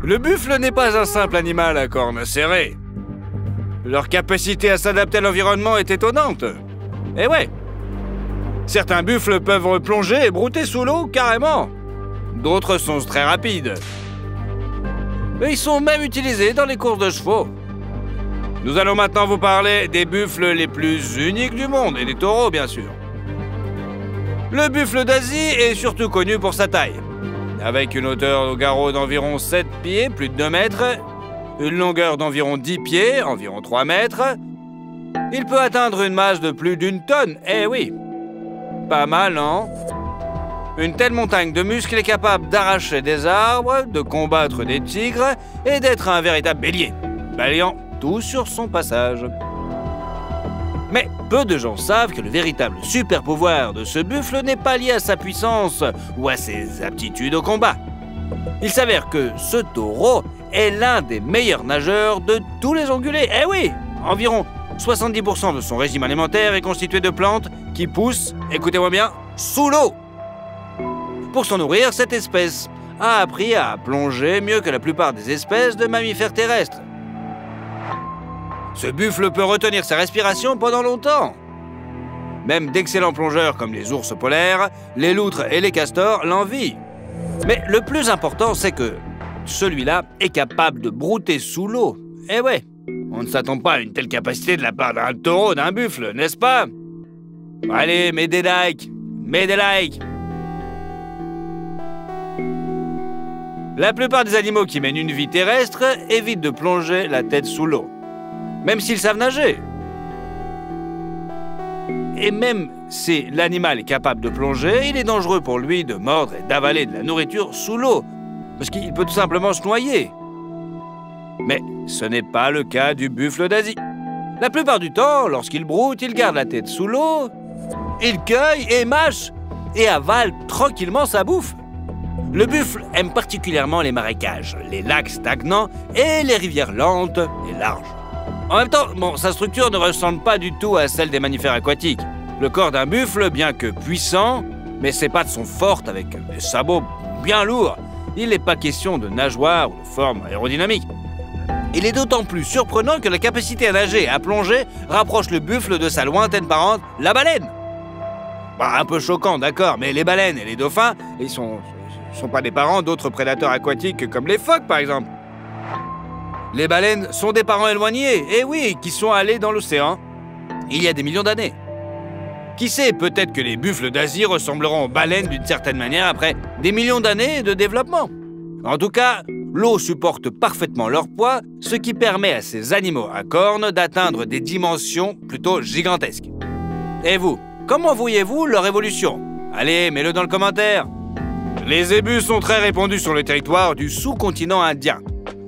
Le buffle n'est pas un simple animal à cornes serrées. Leur capacité à s'adapter à l'environnement est étonnante. Eh ouais. Certains buffles peuvent plonger et brouter sous l'eau carrément. D'autres sont très rapides. Ils sont même utilisés dans les courses de chevaux. Nous allons maintenant vous parler des buffles les plus uniques du monde, et des taureaux bien sûr. Le buffle d'Asie est surtout connu pour sa taille. Avec une hauteur au garrot d'environ 7 pieds, plus de 2 mètres, une longueur d'environ 10 pieds, environ 3 mètres, il peut atteindre une masse de plus d'1 tonne, eh oui. Pas mal, non? Une telle montagne de muscles est capable d'arracher des arbres, de combattre des tigres et d'être un véritable bélier, balayant tout sur son passage. Mais peu de gens savent que le véritable super pouvoir de ce buffle n'est pas lié à sa puissance ou à ses aptitudes au combat. Il s'avère que ce taureau est l'un des meilleurs nageurs de tous les ongulés. Eh oui, environ 70% de son régime alimentaire est constitué de plantes qui poussent, écoutez-moi bien, sous l'eau. Pour s'en nourrir, cette espèce a appris à plonger mieux que la plupart des espèces de mammifères terrestres. Ce buffle peut retenir sa respiration pendant longtemps. Même d'excellents plongeurs comme les ours polaires, les loutres et les castors l'envient. Mais le plus important, c'est que celui-là est capable de brouter sous l'eau. Eh ouais, on ne s'attend pas à une telle capacité de la part d'un taureau, d'un buffle, n'est-ce pas? Allez, mets des likes, mets des likes. La plupart des animaux qui mènent une vie terrestre évitent de plonger la tête sous l'eau, même s'ils savent nager. Et même si l'animal est capable de plonger, il est dangereux pour lui de mordre et d'avaler de la nourriture sous l'eau, parce qu'il peut tout simplement se noyer. Mais ce n'est pas le cas du buffle d'Asie. La plupart du temps, lorsqu'il broute, il garde la tête sous l'eau, il cueille et mâche, et avale tranquillement sa bouffe. Le buffle aime particulièrement les marécages, les lacs stagnants et les rivières lentes et larges. En même temps, sa structure ne ressemble pas du tout à celle des mammifères aquatiques. Le corps d'un buffle, bien que puissant, mais ses pattes sont fortes avec des sabots bien lourds. Il n'est pas question de nageoires ou de forme aérodynamique. Il est d'autant plus surprenant que la capacité à nager et à plonger rapproche le buffle de sa lointaine parente, la baleine. Un peu choquant, d'accord, mais les baleines et les dauphins, ils sont pas des parents d'autres prédateurs aquatiques comme les phoques, par exemple. Les baleines sont des parents éloignés, et oui, qui sont allés dans l'océan il y a des millions d'années. Qui sait, peut-être que les buffles d'Asie ressembleront aux baleines d'une certaine manière après des millions d'années de développement. En tout cas, l'eau supporte parfaitement leur poids, ce qui permet à ces animaux à cornes d'atteindre des dimensions plutôt gigantesques. Et vous, comment voyez-vous leur évolution? Allez, mets-le dans le commentaire. Les zébus sont très répandus sur le territoire du sous-continent indien.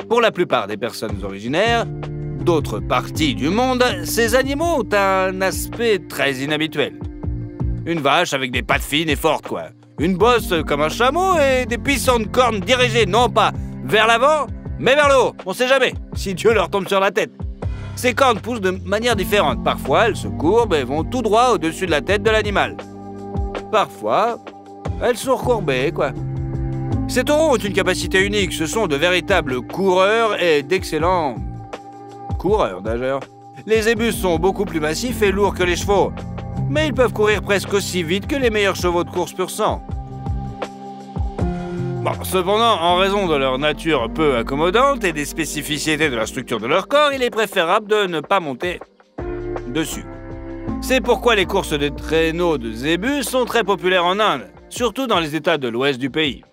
Pour la plupart des personnes originaires d'autres parties du monde, ces animaux ont un aspect très inhabituel. Une vache avec des pattes fines et fortes, quoi. Une bosse comme un chameau et des puissantes cornes dirigées non pas vers l'avant, mais vers le haut. On sait jamais, si Dieu leur tombe sur la tête. Ces cornes poussent de manière différente. Parfois, elles se courbent et vont tout droit au-dessus de la tête de l'animal. Parfois, elles sont recourbées, quoi. Ces taureaux ont une capacité unique. Ce sont de véritables coureurs et d'excellents coureurs, d'ailleurs. Les zébus sont beaucoup plus massifs et lourds que les chevaux, mais ils peuvent courir presque aussi vite que les meilleurs chevaux de course pur sang. Cependant, en raison de leur nature peu accommodante et des spécificités de la structure de leur corps, il est préférable de ne pas monter dessus. C'est pourquoi les courses de traîneaux de zébus sont très populaires en Inde, surtout dans les États de l'ouest du pays.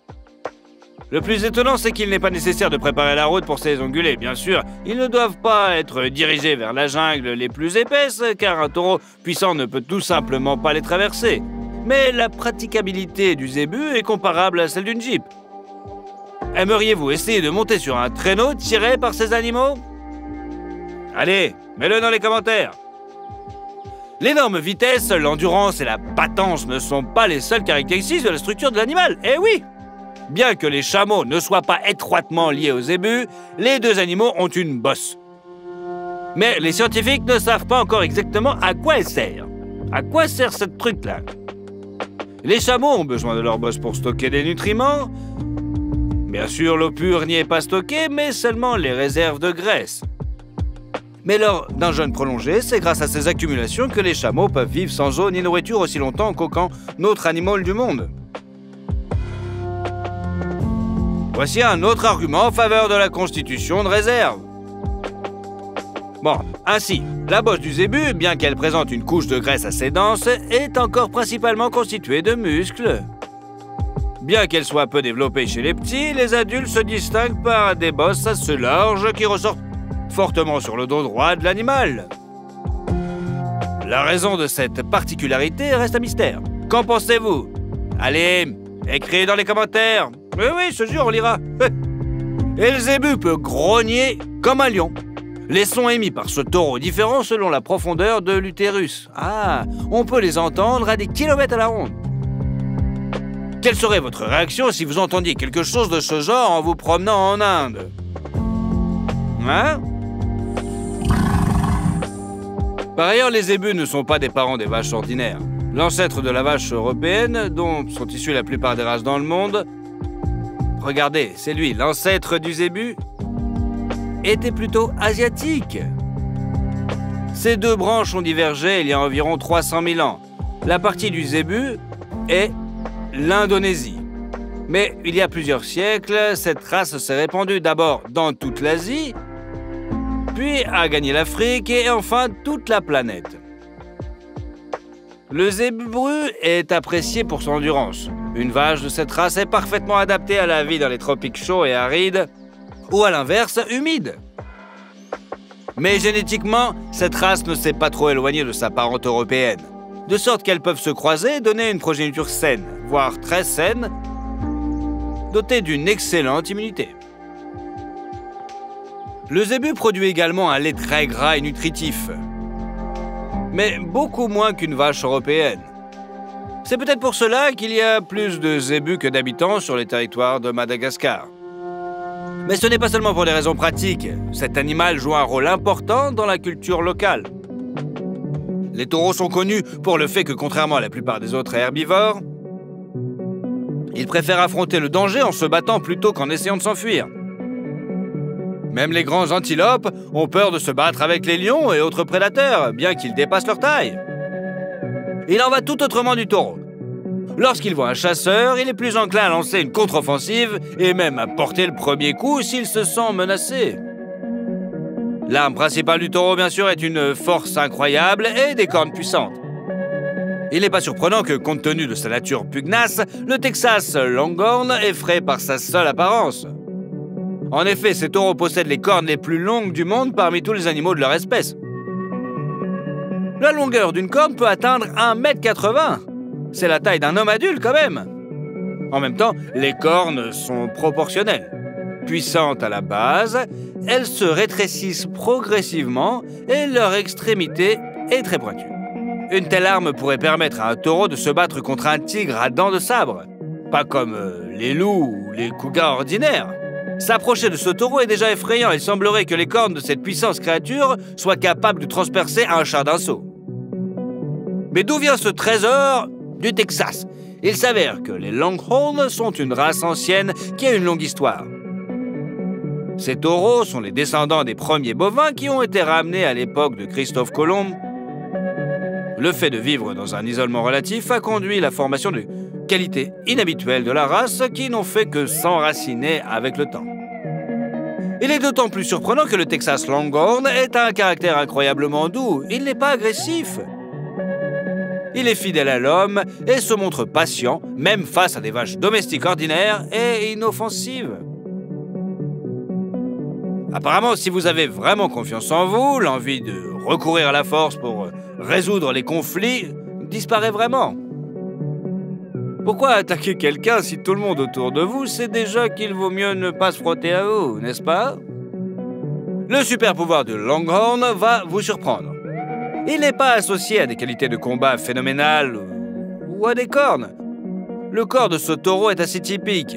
Le plus étonnant, c'est qu'il n'est pas nécessaire de préparer la route pour ces ongulés. Bien sûr, ils ne doivent pas être dirigés vers la jungle les plus épaisses, car un taureau puissant ne peut tout simplement pas les traverser. Mais la praticabilité du zébu est comparable à celle d'une Jeep. Aimeriez-vous essayer de monter sur un traîneau tiré par ces animaux? Allez, mets-le dans les commentaires. L'énorme vitesse, l'endurance et la patence ne sont pas les seules caractéristiques de la structure de l'animal. Eh oui! Bien que les chameaux ne soient pas étroitement liés aux zébus, les deux animaux ont une bosse. Mais les scientifiques ne savent pas encore exactement à quoi elle sert. À quoi sert cette truc-là? Les chameaux ont besoin de leur bosse pour stocker des nutriments, Bien sûr, l'eau pure n'y est pas stockée, mais seulement les réserves de graisse. Mais lors d'un jeûne prolongé, c'est grâce à ces accumulations que les chameaux peuvent vivre sans eau ni nourriture aussi longtemps qu'aucun autre animal du monde. Voici un autre argument en faveur de la constitution de réserve. Bon, ainsi, la bosse du zébu, bien qu'elle présente une couche de graisse assez dense, est encore principalement constituée de muscles. Bien qu'elle soit peu développée chez les petits, les adultes se distinguent par des bosses assez larges qui ressortent fortement sur le dos droit de l'animal. La raison de cette particularité reste un mystère. Qu'en pensez-vous? Allez, écrivez dans les commentaires. Oui, je te jure, on lira. Et le zébu peut grogner comme un lion. Les sons émis par ce taureau diffèrent selon la profondeur de l'utérus. Ah, on peut les entendre à des kilomètres à la ronde. Quelle serait votre réaction si vous entendiez quelque chose de ce genre en vous promenant en Inde? Hein? Par ailleurs, les zébus ne sont pas des parents des vaches ordinaires. L'ancêtre de la vache européenne, dont sont issues la plupart des races dans le monde, regardez, c'est lui, l'ancêtre du zébu, était plutôt asiatique. Ces deux branches ont divergé il y a environ 300 000 ans. La partie du zébu est l'Indonésie. Mais il y a plusieurs siècles, cette race s'est répandue d'abord dans toute l'Asie, puis a gagné l'Afrique et enfin toute la planète. Le zébu est apprécié pour son endurance. Une vache de cette race est parfaitement adaptée à la vie dans les tropiques chauds et arides, ou à l'inverse, humides. Mais génétiquement, cette race ne s'est pas trop éloignée de sa parente européenne, de sorte qu'elles peuvent se croiser et donner une progéniture saine, voire très saine, dotée d'une excellente immunité. Le zébu produit également un lait très gras et nutritif, mais beaucoup moins qu'une vache européenne. C'est peut-être pour cela qu'il y a plus de zébus que d'habitants sur les territoires de Madagascar. Mais ce n'est pas seulement pour des raisons pratiques. Cet animal joue un rôle important dans la culture locale. Les taureaux sont connus pour le fait que, contrairement à la plupart des autres herbivores, ils préfèrent affronter le danger en se battant plutôt qu'en essayant de s'enfuir. Même les grands antilopes ont peur de se battre avec les lions et autres prédateurs, bien qu'ils dépassent leur taille. Il en va tout autrement du taureau. Lorsqu'il voit un chasseur, il est plus enclin à lancer une contre-offensive et même à porter le premier coup s'il se sent menacé. L'arme principale du taureau, bien sûr, est une force incroyable et des cornes puissantes. Il n'est pas surprenant que, compte tenu de sa nature pugnace, le Texas Longhorn effraie par sa seule apparence. En effet, ces taureaux possèdent les cornes les plus longues du monde parmi tous les animaux de leur espèce. La longueur d'une corne peut atteindre 1,80 m. C'est la taille d'un homme adulte quand même. En même temps, les cornes sont proportionnelles. Puissantes à la base, elles se rétrécissent progressivement et leur extrémité est très pointue. Une telle arme pourrait permettre à un taureau de se battre contre un tigre à dents de sabre, pas comme les loups ou les cougars ordinaires. S'approcher de ce taureau est déjà effrayant. Il semblerait que les cornes de cette puissante créature soient capables de transpercer un char d'un saut. Mais d'où vient ce trésor du Texas? Il s'avère que les Longhorns sont une race ancienne qui a une longue histoire. Ces taureaux sont les descendants des premiers bovins qui ont été ramenés à l'époque de Christophe Colomb. Le fait de vivre dans un isolement relatif a conduit à la formation de qualités inhabituelles de la race qui n'ont fait que s'enraciner avec le temps. Il est d'autant plus surprenant que le Texas Longhorn ait un caractère incroyablement doux. Il n'est pas agressif. Il est fidèle à l'homme et se montre patient, même face à des vaches domestiques ordinaires et inoffensives. Apparemment, si vous avez vraiment confiance en vous, l'envie de recourir à la force pour résoudre les conflits disparaît vraiment. Pourquoi attaquer quelqu'un si tout le monde autour de vous sait déjà qu'il vaut mieux ne pas se frotter à vous, n'est-ce pas? Le super pouvoir de Longhorn va vous surprendre. Il n'est pas associé à des qualités de combat phénoménales ou à des cornes. Le corps de ce taureau est assez typique.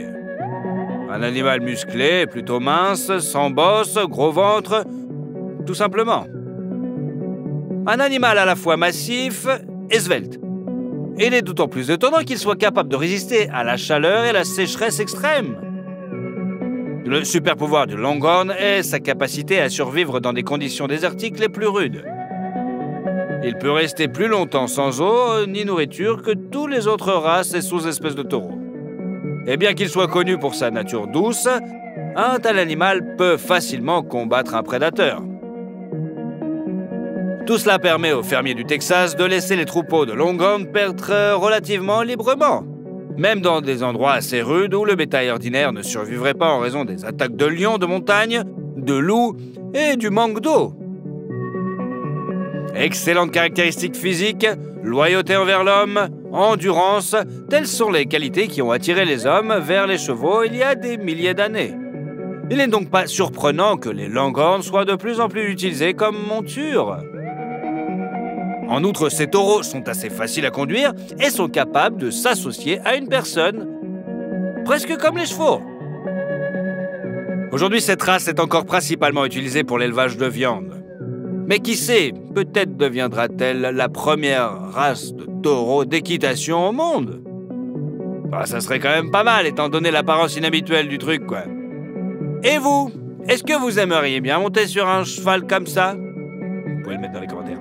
Un animal musclé, plutôt mince, sans bosse, gros ventre, tout simplement. Un animal à la fois massif et svelte. Il est d'autant plus étonnant qu'il soit capable de résister à la chaleur et la sécheresse extrême. Le super pouvoir du Longhorn est sa capacité à survivre dans des conditions désertiques les plus rudes. Il peut rester plus longtemps sans eau ni nourriture que tous les autres races et sous-espèces de taureaux. Et bien qu'il soit connu pour sa nature douce, un tel animal peut facilement combattre un prédateur. Tout cela permet aux fermiers du Texas de laisser les troupeaux de Longhorn paître relativement librement, même dans des endroits assez rudes où le bétail ordinaire ne survivrait pas en raison des attaques de lions de montagne, de loups et du manque d'eau. Excellentes caractéristiques physiques, loyauté envers l'homme, endurance, telles sont les qualités qui ont attiré les hommes vers les chevaux il y a des milliers d'années. Il n'est donc pas surprenant que les Longhorns soient de plus en plus utilisés comme monture. En outre, ces taureaux sont assez faciles à conduire et sont capables de s'associer à une personne, presque comme les chevaux. Aujourd'hui, cette race est encore principalement utilisée pour l'élevage de viande. Mais qui sait, peut-être deviendra-t-elle la première race de taureaux d'équitation au monde. Bah, ça serait quand même pas mal, étant donné l'apparence inhabituelle du truc, quoi. Et vous, est-ce que vous aimeriez bien monter sur un cheval comme ça? Vous pouvez le mettre dans les commentaires.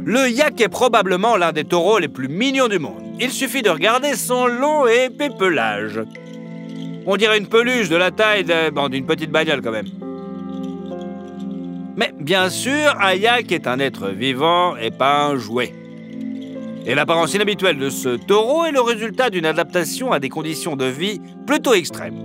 Le yak est probablement l'un des taureaux les plus mignons du monde. Il suffit de regarder son long et épais pelage. On dirait une peluche de la taille d'une petite bagnole quand même. Mais bien sûr, un yak est un être vivant et pas un jouet. Et l'apparence inhabituelle de ce taureau est le résultat d'une adaptation à des conditions de vie plutôt extrêmes.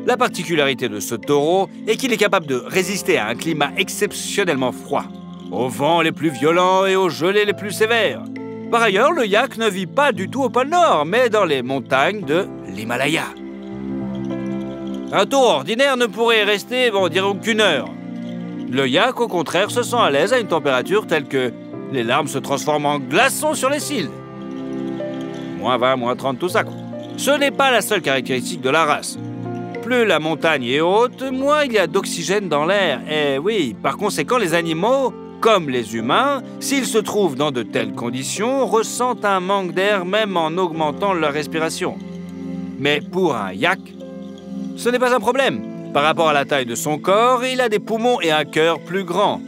La particularité de ce taureau est qu'il est capable de résister à un climat exceptionnellement froid, aux vents les plus violents et aux gelées les plus sévères. Par ailleurs, le yak ne vit pas du tout au pôle Nord, mais dans les montagnes de l'Himalaya. Un taureau ordinaire ne pourrait y rester, disons qu'une heure. Le yak, au contraire, se sent à l'aise à une température telle que les larmes se transforment en glaçons sur les cils. Moins 20, moins 30, tout ça, quoi. Ce n'est pas la seule caractéristique de la race. Plus la montagne est haute, moins il y a d'oxygène dans l'air. Et oui, par conséquent, les animaux, comme les humains, s'ils se trouvent dans de telles conditions, ressentent un manque d'air même en augmentant leur respiration. Mais pour un yak, ce n'est pas un problème. Par rapport à la taille de son corps, il a des poumons et un cœur plus grands.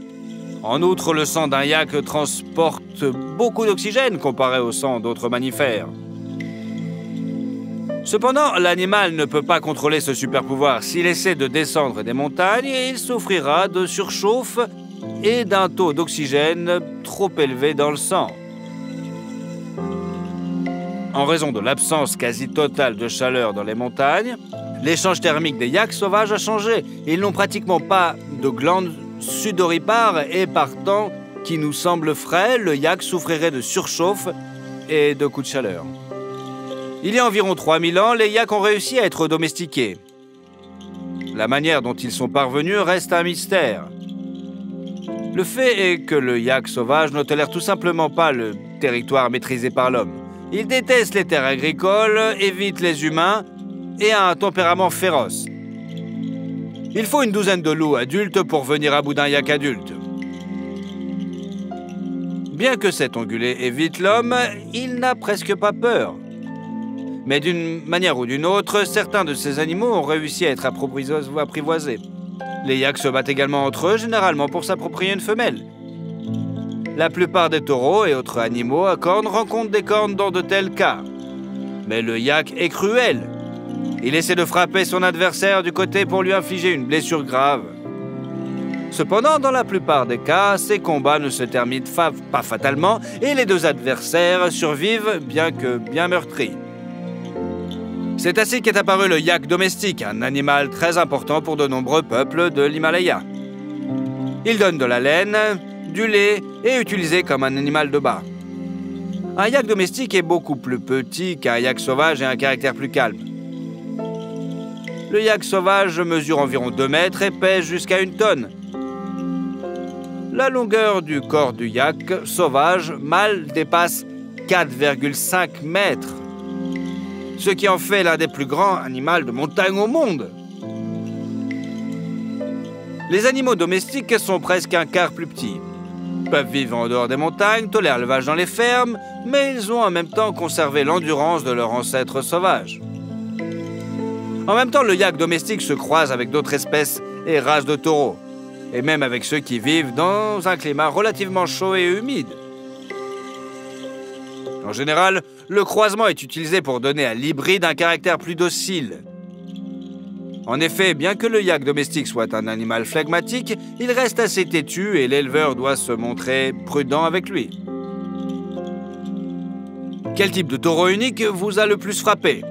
En outre, le sang d'un yak transporte beaucoup d'oxygène comparé au sang d'autres mammifères. Cependant, l'animal ne peut pas contrôler ce super-pouvoir. S'il essaie de descendre des montagnes, il souffrira de surchauffe et d'un taux d'oxygène trop élevé dans le sang. En raison de l'absence quasi totale de chaleur dans les montagnes, l'échange thermique des yaks sauvages a changé. Ils n'ont pratiquement pas de glandes sudoripares et partant, qui nous semble frais, le yak souffrirait de surchauffe et de coups de chaleur. Il y a environ 3000 ans, les yaks ont réussi à être domestiqués. La manière dont ils sont parvenus reste un mystère. Le fait est que le yak sauvage ne tolère tout simplement pas le territoire maîtrisé par l'homme. Il déteste les terres agricoles, évite les humains et a un tempérament féroce. Il faut une douzaine de loups adultes pour venir à bout d'un yak adulte. Bien que cet ongulé évite l'homme, il n'a presque pas peur. Mais d'une manière ou d'une autre, certains de ces animaux ont réussi à être apprivoisés. Les yaks se battent également entre eux, généralement pour s'approprier une femelle. La plupart des taureaux et autres animaux à cornes rencontrent des cornes dans de tels cas. Mais le yak est cruel. Il essaie de frapper son adversaire du côté pour lui infliger une blessure grave. Cependant, dans la plupart des cas, ces combats ne se terminent pas fatalement et les deux adversaires survivent, bien que bien meurtris. C'est ainsi qu'est apparu le yak domestique, un animal très important pour de nombreux peuples de l'Himalaya. Il donne de la laine, du lait et est utilisé comme un animal de bas. Un yak domestique est beaucoup plus petit qu'un yak sauvage et a un caractère plus calme. Le yak sauvage mesure environ 2 mètres et pèse jusqu'à 1 tonne. La longueur du corps du yak sauvage mâle dépasse 4,5 mètres. Ce qui en fait l'un des plus grands animaux de montagne au monde. Les animaux domestiques sont presque un quart plus petits. Ils peuvent vivre en dehors des montagnes, tolèrent l'élevage dans les fermes, mais ils ont en même temps conservé l'endurance de leurs ancêtres sauvages. En même temps, le yak domestique se croise avec d'autres espèces et races de taureaux, et même avec ceux qui vivent dans un climat relativement chaud et humide. En général, le croisement est utilisé pour donner à l'hybride un caractère plus docile. En effet, bien que le yak domestique soit un animal flegmatique, il reste assez têtu et l'éleveur doit se montrer prudent avec lui. Quel type de taureau unique vous a le plus frappé?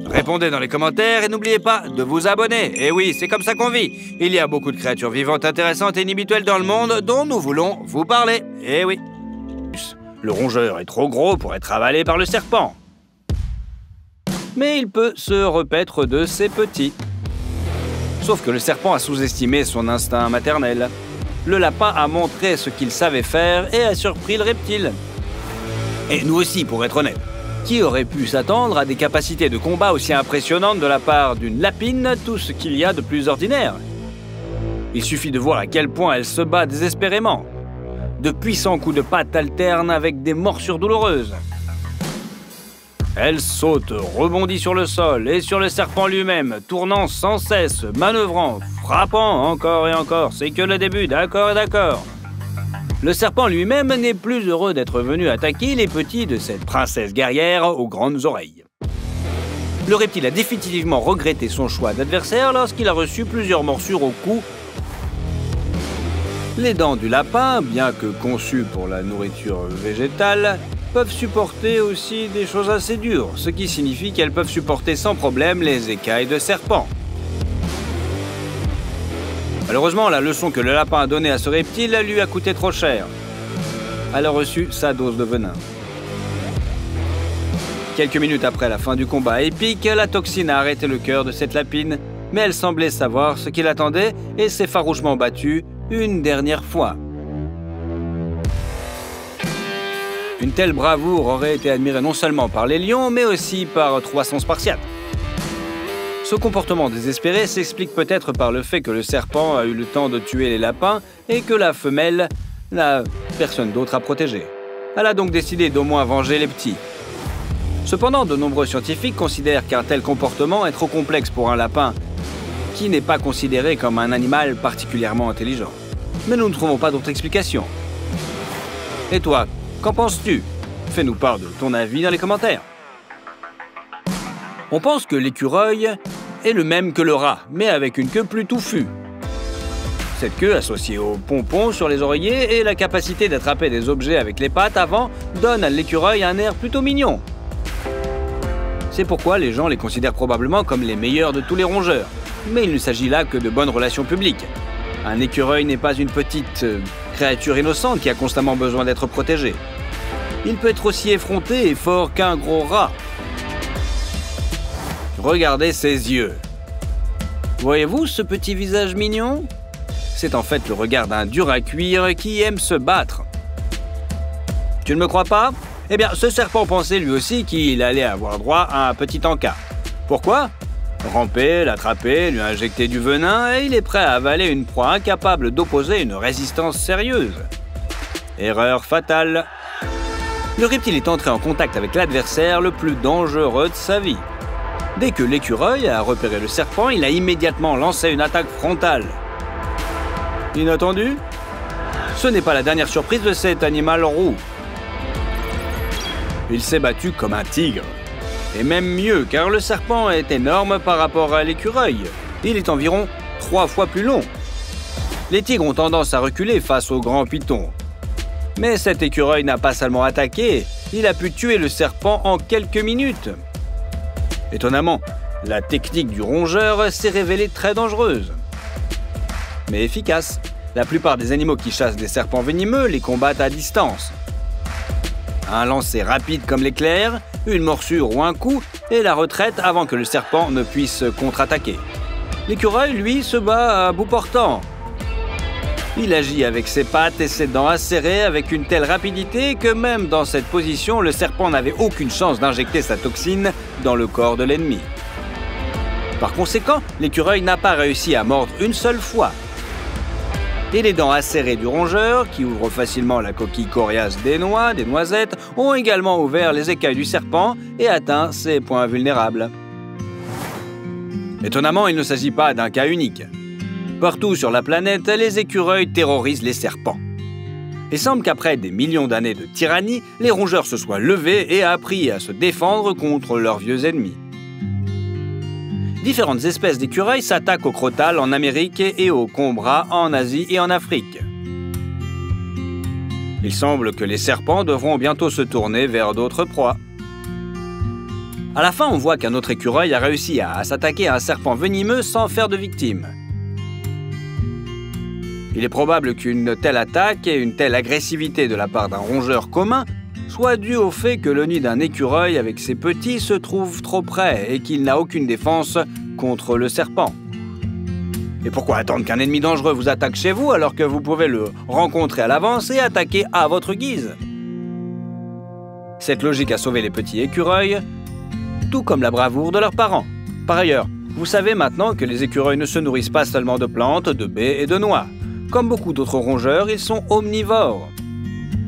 Répondez dans les commentaires et n'oubliez pas de vous abonner. Et oui, c'est comme ça qu'on vit. Il y a beaucoup de créatures vivantes intéressantes et inhabituelles dans le monde dont nous voulons vous parler. Et oui. Le rongeur est trop gros pour être avalé par le serpent. Mais il peut se repaître de ses petits. Sauf que le serpent a sous-estimé son instinct maternel. Le lapin a montré ce qu'il savait faire et a surpris le reptile. Et nous aussi, pour être honnête. Qui aurait pu s'attendre à des capacités de combat aussi impressionnantes de la part d'une lapine, tout ce qu'il y a de plus ordinaire? Il suffit de voir à quel point elle se bat désespérément. De puissants coups de patte alternent avec des morsures douloureuses. Elle saute, rebondit sur le sol et sur le serpent lui-même, tournant sans cesse, manœuvrant, frappant encore et encore. C'est que le début, d'accord et d'accord. Le serpent lui-même n'est plus heureux d'être venu attaquer les petits de cette princesse guerrière aux grandes oreilles. Le reptile a définitivement regretté son choix d'adversaire lorsqu'il a reçu plusieurs morsures au cou. Les dents du lapin, bien que conçues pour la nourriture végétale, peuvent supporter aussi des choses assez dures, ce qui signifie qu'elles peuvent supporter sans problème les écailles de serpent. Malheureusement, la leçon que le lapin a donnée à ce reptile lui a coûté trop cher. Elle a reçu sa dose de venin. Quelques minutes après la fin du combat épique, la toxine a arrêté le cœur de cette lapine, mais elle semblait savoir ce qu'il attendait et s'est farouchement battue une dernière fois. Une telle bravoure aurait été admirée non seulement par les lions, mais aussi par 300 Spartiates. Ce comportement désespéré s'explique peut-être par le fait que le serpent a eu le temps de tuer les lapins et que la femelle n'a personne d'autre à protéger. Elle a donc décidé d'au moins venger les petits. Cependant, de nombreux scientifiques considèrent qu'un tel comportement est trop complexe pour un lapin, qui n'est pas considéré comme un animal particulièrement intelligent. Mais nous ne trouvons pas d'autre explication. Et toi, qu'en penses-tu? Fais-nous part de ton avis dans les commentaires. On pense que l'écureuil est le même que le rat, mais avec une queue plus touffue. Cette queue, associée aux pompons sur les oreillers et la capacité d'attraper des objets avec les pattes avant, donne à l'écureuil un air plutôt mignon. C'est pourquoi les gens les considèrent probablement comme les meilleurs de tous les rongeurs. Mais il ne s'agit là que de bonnes relations publiques. Un écureuil n'est pas une petite créature innocente qui a constamment besoin d'être protégée. Il peut être aussi effronté et fort qu'un gros rat. Regardez ses yeux. Voyez-vous ce petit visage mignon? C'est en fait le regard d'un dur à cuire qui aime se battre. Tu ne me crois pas? Eh bien, ce serpent pensait lui aussi qu'il allait avoir droit à un petit encas. Pourquoi? Ramper, l'attraper, lui injecter du venin et il est prêt à avaler une proie incapable d'opposer une résistance sérieuse. Erreur fatale. Le reptile est entré en contact avec l'adversaire le plus dangereux de sa vie. Dès que l'écureuil a repéré le serpent, il a immédiatement lancé une attaque frontale. Inattendu? Ce n'est pas la dernière surprise de cet animal roux. Il s'est battu comme un tigre. Et même mieux, car le serpent est énorme par rapport à l'écureuil. Il est environ 3 fois plus long. Les tigres ont tendance à reculer face aux grands pythons. Mais cet écureuil n'a pas seulement attaqué, il a pu tuer le serpent en quelques minutes. Étonnamment, la technique du rongeur s'est révélée très dangereuse. Mais efficace. La plupart des animaux qui chassent des serpents venimeux les combattent à distance. Un lancer rapide comme l'éclair, une morsure ou un coup, et la retraite avant que le serpent ne puisse contre-attaquer. L'écureuil, lui, se bat à bout portant. Il agit avec ses pattes et ses dents acérées avec une telle rapidité que même dans cette position, le serpent n'avait aucune chance d'injecter sa toxine dans le corps de l'ennemi. Par conséquent, l'écureuil n'a pas réussi à mordre une seule fois. Et les dents acérées du rongeur, qui ouvrent facilement la coquille coriace des noix, des noisettes, ont également ouvert les écailles du serpent et atteint ses points vulnérables. Étonnamment, il ne s'agit pas d'un cas unique. Partout sur la planète, les écureuils terrorisent les serpents. Il semble qu'après des millions d'années de tyrannie, les rongeurs se soient levés et appris à se défendre contre leurs vieux ennemis. Différentes espèces d'écureuils s'attaquent aux crotales en Amérique et aux combras en Asie et en Afrique. Il semble que les serpents devront bientôt se tourner vers d'autres proies. À la fin, on voit qu'un autre écureuil a réussi à s'attaquer à un serpent venimeux sans faire de victime. Il est probable qu'une telle attaque et une telle agressivité de la part d'un rongeur commun soit due au fait que le nid d'un écureuil avec ses petits se trouve trop près et qu'il n'a aucune défense contre le serpent. Et pourquoi attendre qu'un ennemi dangereux vous attaque chez vous alors que vous pouvez le rencontrer à l'avance et attaquer à votre guise? Cette logique a sauvé les petits écureuils, tout comme la bravoure de leurs parents. Par ailleurs, vous savez maintenant que les écureuils ne se nourrissent pas seulement de plantes, de baies et de noix. Comme beaucoup d'autres rongeurs, ils sont omnivores.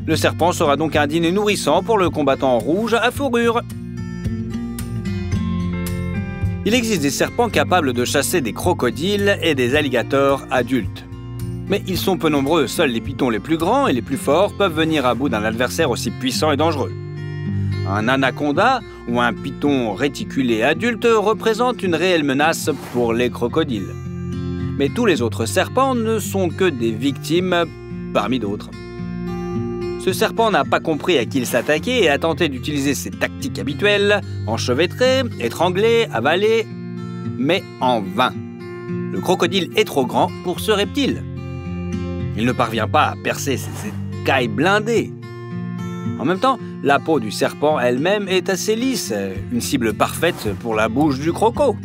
Le serpent sera donc un dîner nourrissant pour le combattant rouge à fourrure. Il existe des serpents capables de chasser des crocodiles et des alligators adultes. Mais ils sont peu nombreux, seuls les pythons les plus grands et les plus forts peuvent venir à bout d'un adversaire aussi puissant et dangereux. Un anaconda ou un python réticulé adulte représente une réelle menace pour les crocodiles. Mais tous les autres serpents ne sont que des victimes parmi d'autres. Ce serpent n'a pas compris à qui il s'attaquait et a tenté d'utiliser ses tactiques habituelles, enchevêtrer, étrangler, avaler, mais en vain. Le crocodile est trop grand pour ce reptile. Il ne parvient pas à percer ses écailles blindées. En même temps, la peau du serpent elle-même est assez lisse, une cible parfaite pour la bouche du croco.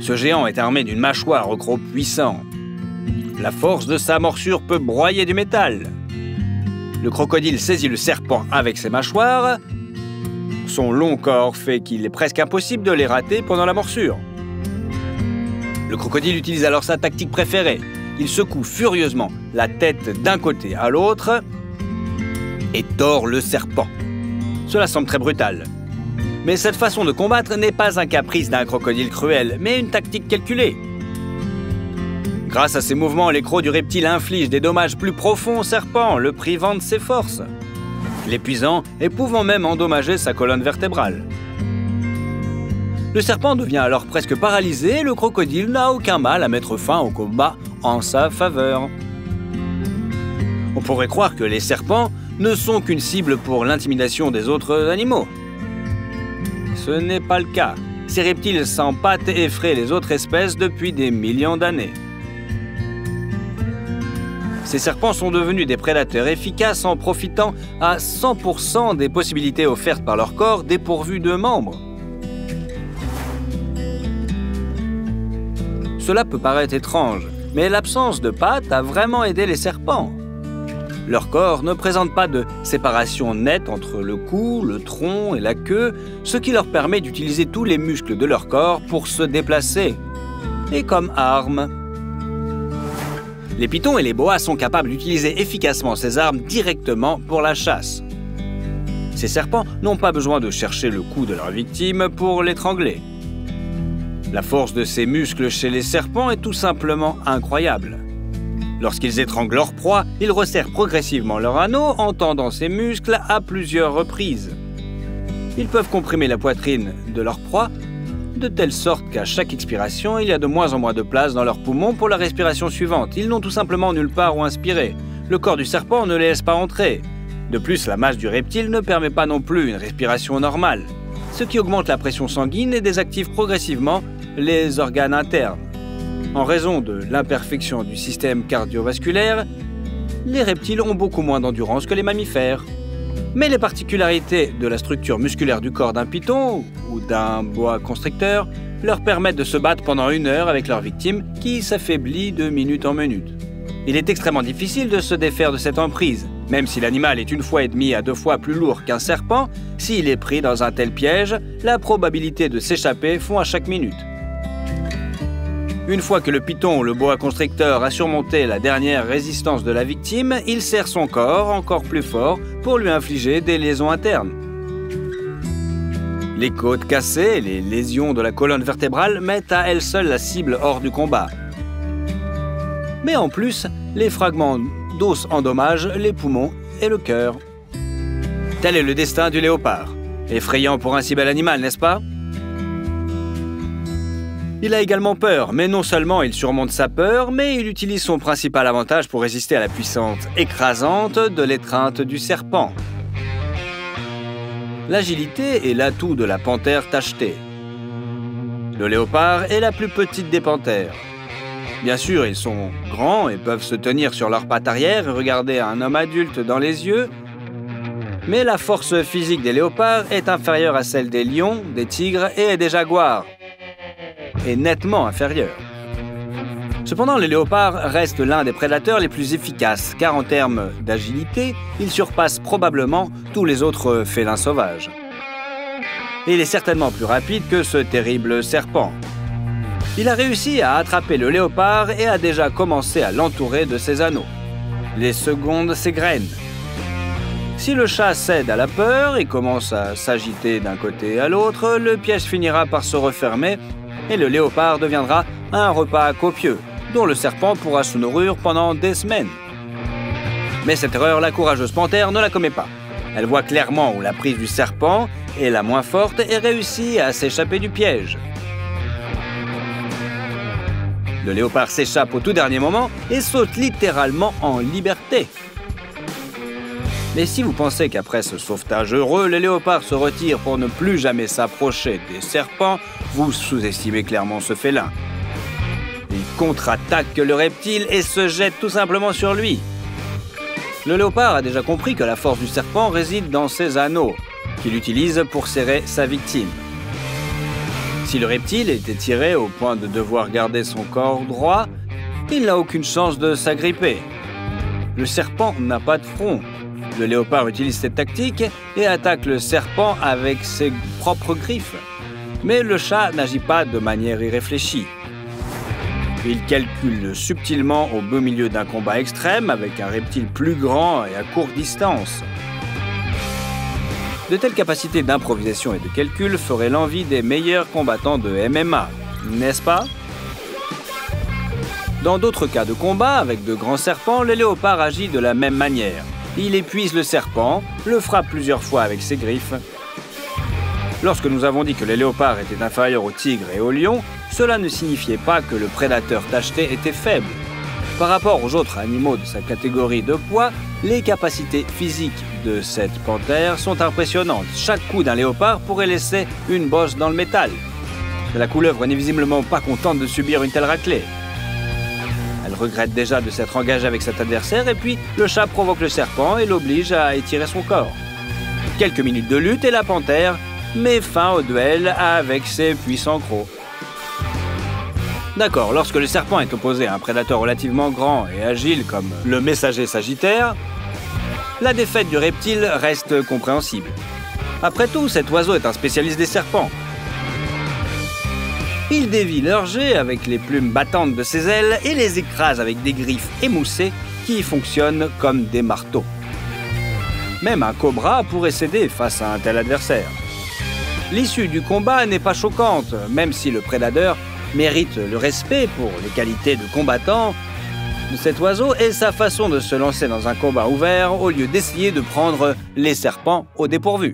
Ce géant est armé d'une mâchoire au croc puissant. La force de sa morsure peut broyer du métal. Le crocodile saisit le serpent avec ses mâchoires. Son long corps fait qu'il est presque impossible de les rater pendant la morsure. Le crocodile utilise alors sa tactique préférée. Il secoue furieusement la tête d'un côté à l'autre et tord le serpent. Cela semble très brutal. Mais cette façon de combattre n'est pas un caprice d'un crocodile cruel, mais une tactique calculée. Grâce à ces mouvements, les crocs du reptile infligent des dommages plus profonds au serpent, le privant de ses forces, l'épuisant et pouvant même endommager sa colonne vertébrale. Le serpent devient alors presque paralysé et le crocodile n'a aucun mal à mettre fin au combat en sa faveur. On pourrait croire que les serpents ne sont qu'une cible pour l'intimidation des autres animaux. Ce n'est pas le cas. Ces reptiles sans pattes effraient les autres espèces depuis des millions d'années. Ces serpents sont devenus des prédateurs efficaces en profitant à 100% des possibilités offertes par leur corps dépourvu de membres. Cela peut paraître étrange, mais l'absence de pattes a vraiment aidé les serpents. Leur corps ne présente pas de séparation nette entre le cou, le tronc et la queue, ce qui leur permet d'utiliser tous les muscles de leur corps pour se déplacer, et comme arme. Les pythons et les boas sont capables d'utiliser efficacement ces armes directement pour la chasse. Ces serpents n'ont pas besoin de chercher le cou de leur victime pour l'étrangler. La force de ces muscles chez les serpents est tout simplement incroyable. Lorsqu'ils étranglent leur proie, ils resserrent progressivement leur anneau en tendant ces muscles à plusieurs reprises. Ils peuvent comprimer la poitrine de leur proie de telle sorte qu'à chaque expiration, il y a de moins en moins de place dans leurs poumons pour la respiration suivante. Ils n'ont tout simplement nulle part où inspirer. Le corps du serpent ne les laisse pas entrer. De plus, la masse du reptile ne permet pas non plus une respiration normale, ce qui augmente la pression sanguine et désactive progressivement les organes internes. En raison de l'imperfection du système cardiovasculaire, les reptiles ont beaucoup moins d'endurance que les mammifères. Mais les particularités de la structure musculaire du corps d'un python ou d'un boa constricteur leur permettent de se battre pendant 1 heure avec leur victime qui s'affaiblit de minute en minute. Il est extrêmement difficile de se défaire de cette emprise. Même si l'animal est 1,5 fois à 2 fois plus lourd qu'un serpent, s'il est pris dans un tel piège, la probabilité de s'échapper fond à chaque minute. Une fois que le python ou le boa constricteur a surmonté la dernière résistance de la victime, il serre son corps encore plus fort pour lui infliger des lésions internes. Les côtes cassées et les lésions de la colonne vertébrale mettent à elles seules la cible hors du combat. Mais en plus, les fragments d'os endommagent les poumons et le cœur. Tel est le destin du léopard. Effrayant pour un si bel animal, n'est-ce pas? Il a également peur, mais non seulement il surmonte sa peur, mais il utilise son principal avantage pour résister à la puissance écrasante de l'étreinte du serpent. L'agilité est l'atout de la panthère tachetée. Le léopard est la plus petite des panthères. Bien sûr, ils sont grands et peuvent se tenir sur leurs pattes arrière et regarder un homme adulte dans les yeux, mais la force physique des léopards est inférieure à celle des lions, des tigres et des jaguars. Est nettement inférieure. Cependant, les léopards restent l'un des prédateurs les plus efficaces, car en termes d'agilité, ils surpassent probablement tous les autres félins sauvages. Et il est certainement plus rapide que ce terrible serpent. Il a réussi à attraper le léopard et a déjà commencé à l'entourer de ses anneaux. Les secondes s'égrènent. Si le chat cède à la peur et commence à s'agiter d'un côté à l'autre, le piège finira par se refermer et le léopard deviendra un repas copieux, dont le serpent pourra se nourrir pendant des semaines. Mais cette erreur, la courageuse panthère ne la commet pas. Elle voit clairement où la prise du serpent est la moins forte et réussit à s'échapper du piège. Le léopard s'échappe au tout dernier moment et saute littéralement en liberté. Mais si vous pensez qu'après ce sauvetage heureux, le léopard se retire pour ne plus jamais s'approcher des serpents, vous sous-estimez clairement ce félin. Il contre-attaque le reptile et se jette tout simplement sur lui. Le léopard a déjà compris que la force du serpent réside dans ses anneaux, qu'il utilise pour serrer sa victime. Si le reptile était tiré au point de devoir garder son corps droit, il n'a aucune chance de s'agripper. Le serpent n'a pas de front. Le léopard utilise cette tactique et attaque le serpent avec ses propres griffes. Mais le chat n'agit pas de manière irréfléchie. Il calcule subtilement au beau milieu d'un combat extrême avec un reptile plus grand et à courte distance. De telles capacités d'improvisation et de calcul feraient l'envie des meilleurs combattants de MMA, n'est-ce pas? Dans d'autres cas de combat avec de grands serpents, le léopard agit de la même manière. Il épuise le serpent, le frappe plusieurs fois avec ses griffes. Lorsque nous avons dit que les léopards étaient inférieurs aux tigres et aux lions, cela ne signifiait pas que le prédateur tacheté était faible. Par rapport aux autres animaux de sa catégorie de poids, les capacités physiques de cette panthère sont impressionnantes. Chaque coup d'un léopard pourrait laisser une bosse dans le métal. La couleuvre n'est visiblement pas contente de subir une telle raclée. Elle regrette déjà de s'être engagée avec cet adversaire et puis le chat provoque le serpent et l'oblige à étirer son corps. Quelques minutes de lutte et la panthère met fin au duel avec ses puissants crocs. D'accord, lorsque le serpent est opposé à un prédateur relativement grand et agile comme le messager sagittaire, la défaite du reptile reste compréhensible. Après tout, cet oiseau est un spécialiste des serpents. Il dévie leurs jets avec les plumes battantes de ses ailes et les écrase avec des griffes émoussées qui fonctionnent comme des marteaux. Même un cobra pourrait céder face à un tel adversaire. L'issue du combat n'est pas choquante, même si le prédateur mérite le respect pour les qualités de combattant de cet oiseau et sa façon de se lancer dans un combat ouvert au lieu d'essayer de prendre les serpents au dépourvu.